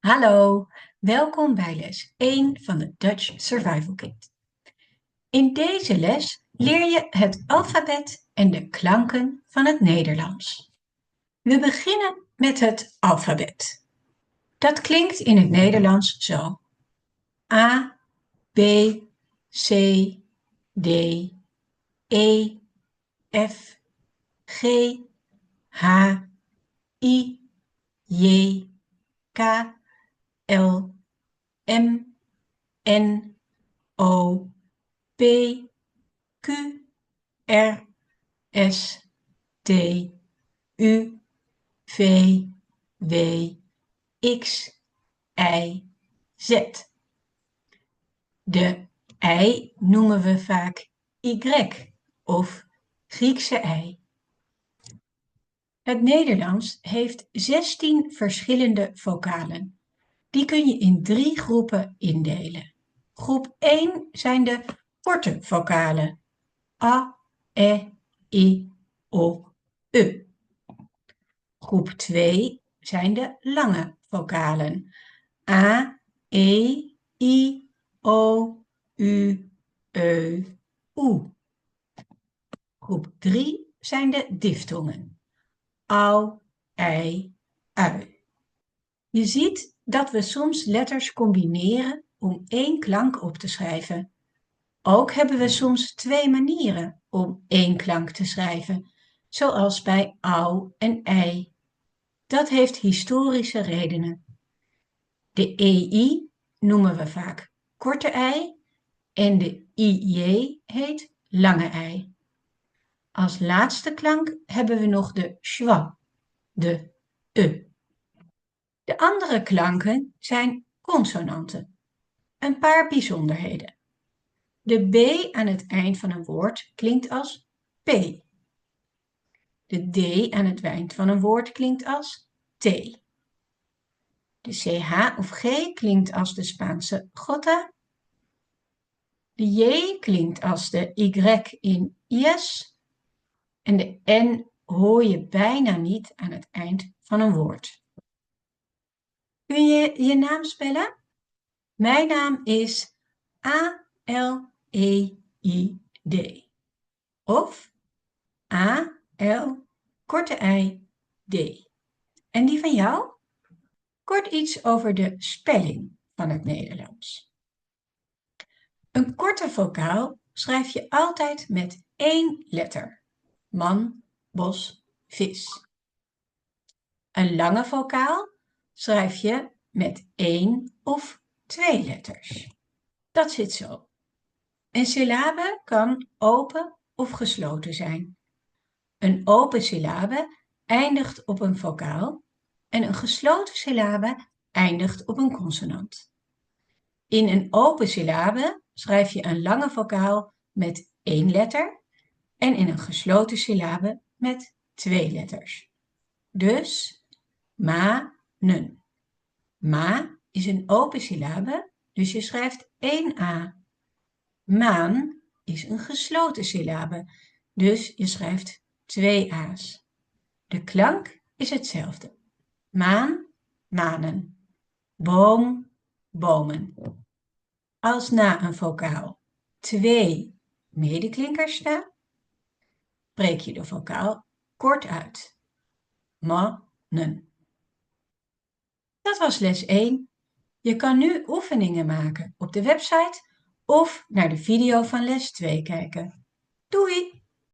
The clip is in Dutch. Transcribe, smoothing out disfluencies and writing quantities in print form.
Hallo, welkom bij les 1 van de Dutch Survival Kit. In deze les leer je het alfabet en de klanken van het Nederlands. We beginnen met het alfabet. Dat klinkt in het Nederlands zo: A, B, C, D, E, F, G, H, I, J, K, L, M, N, O, P, Q, R, S, T, U, V, W, X, Y, Z. De I noemen we vaak Y of Griekse I. Het Nederlands heeft 16 verschillende vocalen. Die kun je in 3 groepen indelen. Groep 1 zijn de korte vocalen: A, E, I, O, U. Groep 2 zijn de lange vocalen: A, E, I, O, U, Ö, Oe. Groep 3 zijn de diftongen: au, ei, ui. Je ziet dat we soms letters combineren om 1 klank op te schrijven. Ook hebben we soms 2 manieren om 1 klank te schrijven, zoals bij au en ei. Dat heeft historische redenen. De EI noemen we vaak korte ei en de IJ heet lange ei. Als laatste klank hebben we nog de schwa, de U. De andere klanken zijn consonanten. Een paar bijzonderheden. De B aan het eind van een woord klinkt als P. De D aan het eind van een woord klinkt als T. De CH of G klinkt als de Spaanse jota. De J klinkt als de Y in yes. En de N hoor je bijna niet aan het eind van een woord. Kun je je naam spellen? Mijn naam is A-L-E-I-D. Of A-L, korte I, D. En die van jou? Kort iets over de spelling van het Nederlands. Een korte vocaal schrijf je altijd met 1 letter. Man, bos, vis. Een lange vocaal schrijf je met 1 of 2 letters. Dat zit zo. Een syllabe kan open of gesloten zijn. Een open syllabe eindigt op een vocaal en een gesloten syllabe eindigt op een consonant. In een open syllabe schrijf je een lange vocaal met 1 letter en in een gesloten syllabe met 2 letters. Dus ma-nen. Ma is een open syllabe, dus je schrijft 1 A. Maan is een gesloten syllabe, dus je schrijft 2 A's. De klank is hetzelfde. Maan, manen. Boom, bomen. Als na een vocaal 2 medeklinkers staan, breek je de vocaal kort uit. Ma-nen. Dat was les 1. Je kan nu oefeningen maken op de website of naar de video van les 2 kijken. Doei!